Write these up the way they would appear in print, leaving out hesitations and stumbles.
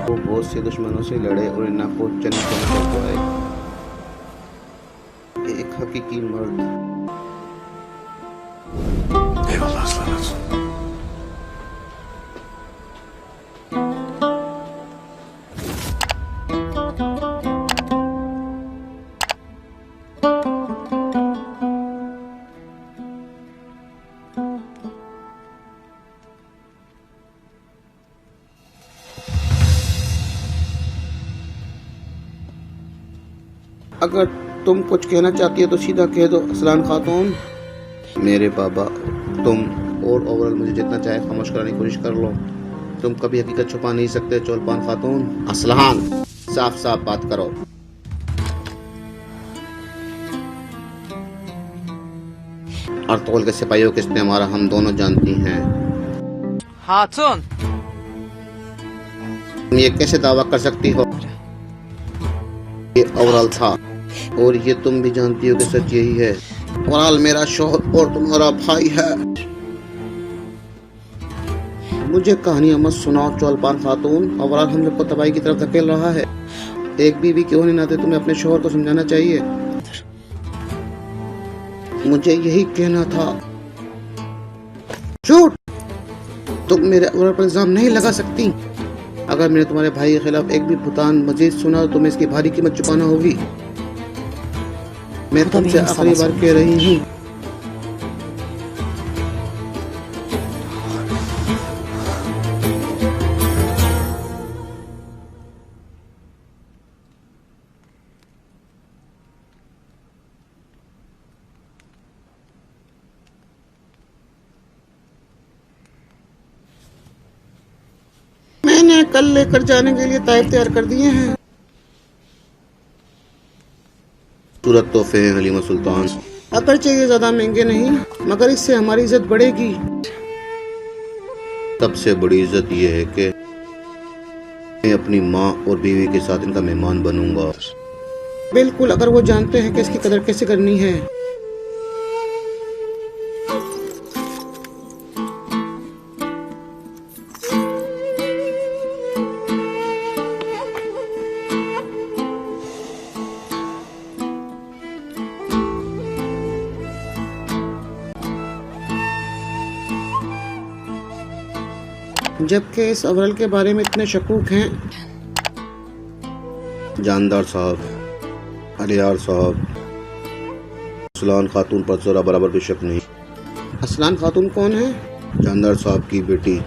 वो बहुत से दुश्मनों से लड़े और इन्ना को जन्नत में पहुंचाए। एक हकीकी मर्द। Eyvallah aslan olsun. अगर तुम कुछ कहना चाहती हो तो सीधा कह दो असलान खातून। मेरे बाबा, तुम और ओवरऑल मुझे जितना चाहे खामोश कराने की कोशिश कर लो, तुम कभी हकीकत छुपा नहीं सकते चौलपान खातून। असलान, साफ साफ बात करो। अर्तुगरुल के सिपाहियों के इसने हमारा हम दोनों जानती हैं। हाथुन, तुम ये कैसे दावा कर सकती हो? ये ओवरऑल था और ये तुम भी जानती हो कि सच यही है। ओवरऑल मेरा शौहर और तुम्हारा भाई है। मुझे कहानियां मत सुनाओ चौलपान खातून। ओवरऑल हम लोग को तबाही की तरफ धकेल रहा है। एक बीवी के होने नाते तुम्हें अपने शौहर को समझाना चाहिए। मुझे यही कहना था। झूठ, तुम मेरे ओवरऑल पर इल्जाम नहीं लगा सकती। अगर मैंने तुम्हारे भाई के खिलाफ एक भी भुतान मजीद सुना तो तुम्हें इसकी भारी कीमत चुकाना होगी। मैं तुमसे आखिरी बार कह रही हूँ। मैंने कल लेकर जाने के लिए ताइफ तैयार कर दिए हैं। सूरत तोहफे हैं हलीमा सुल्तान। अगर चाहिए ज्यादा महंगे नहीं, मगर इससे हमारी इज्जत बढ़ेगी। सबसे बड़ी इज्जत यह है कि मैं अपनी माँ और बीवी के साथ इनका मेहमान बनूंगा। बिल्कुल, अगर वो जानते हैं कि इसकी कदर कैसे करनी है। जबकि इस अवरल के बारे में इतने शकूक हैं। जानदार साहब, अलियार साहब, असलान खातून पर जरा बराबर भी शक नहीं। असलान खातून कौन है? जानदार साहब की बेटी।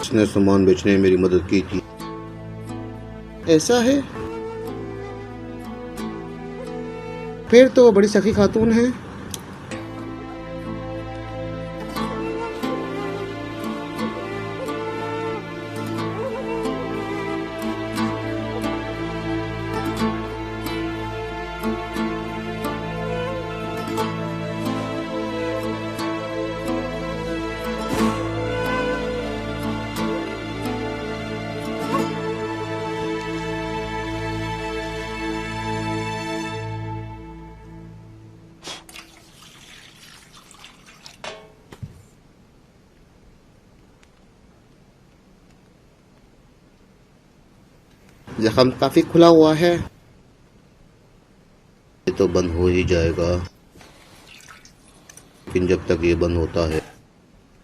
उसने सामान बेचने में मेरी मदद की थी। ऐसा है? फिर तो वो बड़ी सखी खातून है। जख्म काफी खुला हुआ है। ये तो बंद हो ही जाएगा, लेकिन जब तक ये बंद होता है,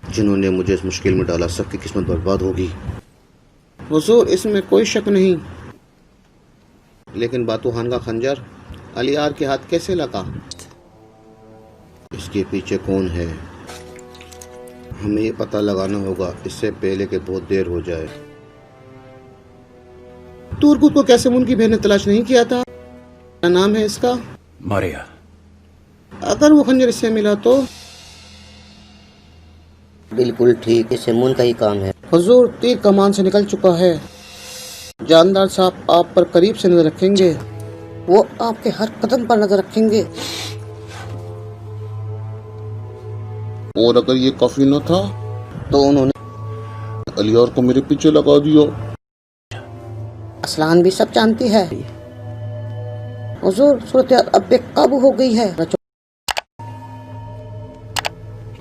जिन्होंने मुझे इस मुश्किल में डाला सबकी किस्मत बर्बाद होगी। हुजूर, इसमें कोई शक नहीं। लेकिन बातूहान का खंजर अलियार के हाथ कैसे लगा? इसके पीछे कौन है? हमें ये पता लगाना होगा इससे पहले कि बहुत देर हो जाए। तुर्कुत को कैसे उनकी बहन ने तलाश नहीं किया था? क्या नाम है इसका? मारिया। अगर वो खंजर इससे मिला तो? बिल्कुल ठीक, इसे मुन का ही काम है। हुजूर, तीर कमान से निकल चुका है। जानदार साहब आप पर करीब से नजर रखेंगे। वो आपके हर कदम पर नजर रखेंगे। और अगर ये काफी न था तो उन्होंने अलियार को मेरे पीछे लगा दिया। असलान भी सब जानती है। हुजूर, सूरत अब बेकाबू हो गई है।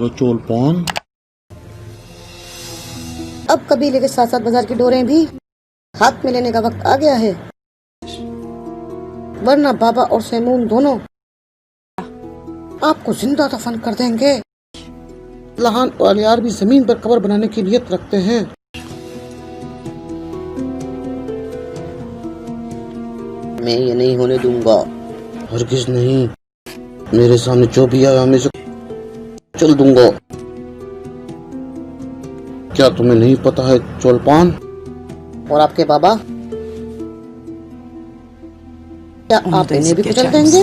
रचोल पान, अब कबीले के साथ साथ बाजार की डोरें भी हाथ में लेने का वक्त आ गया है, वरना बाबा और सैमून दोनों आपको जिंदा दफन कर देंगे। लहान और अलियार भी जमीन पर कब्र बनाने की नियत रखते हैं। मैं ये नहीं होने दूंगा। हरगिज नहीं। मेरे सामने जो भी आया मैं से चल दूंगा। क्या तुम्हें नहीं पता है चोलपान? और आपके बाबा, क्या आप इन्हें भी कुचल देंगे?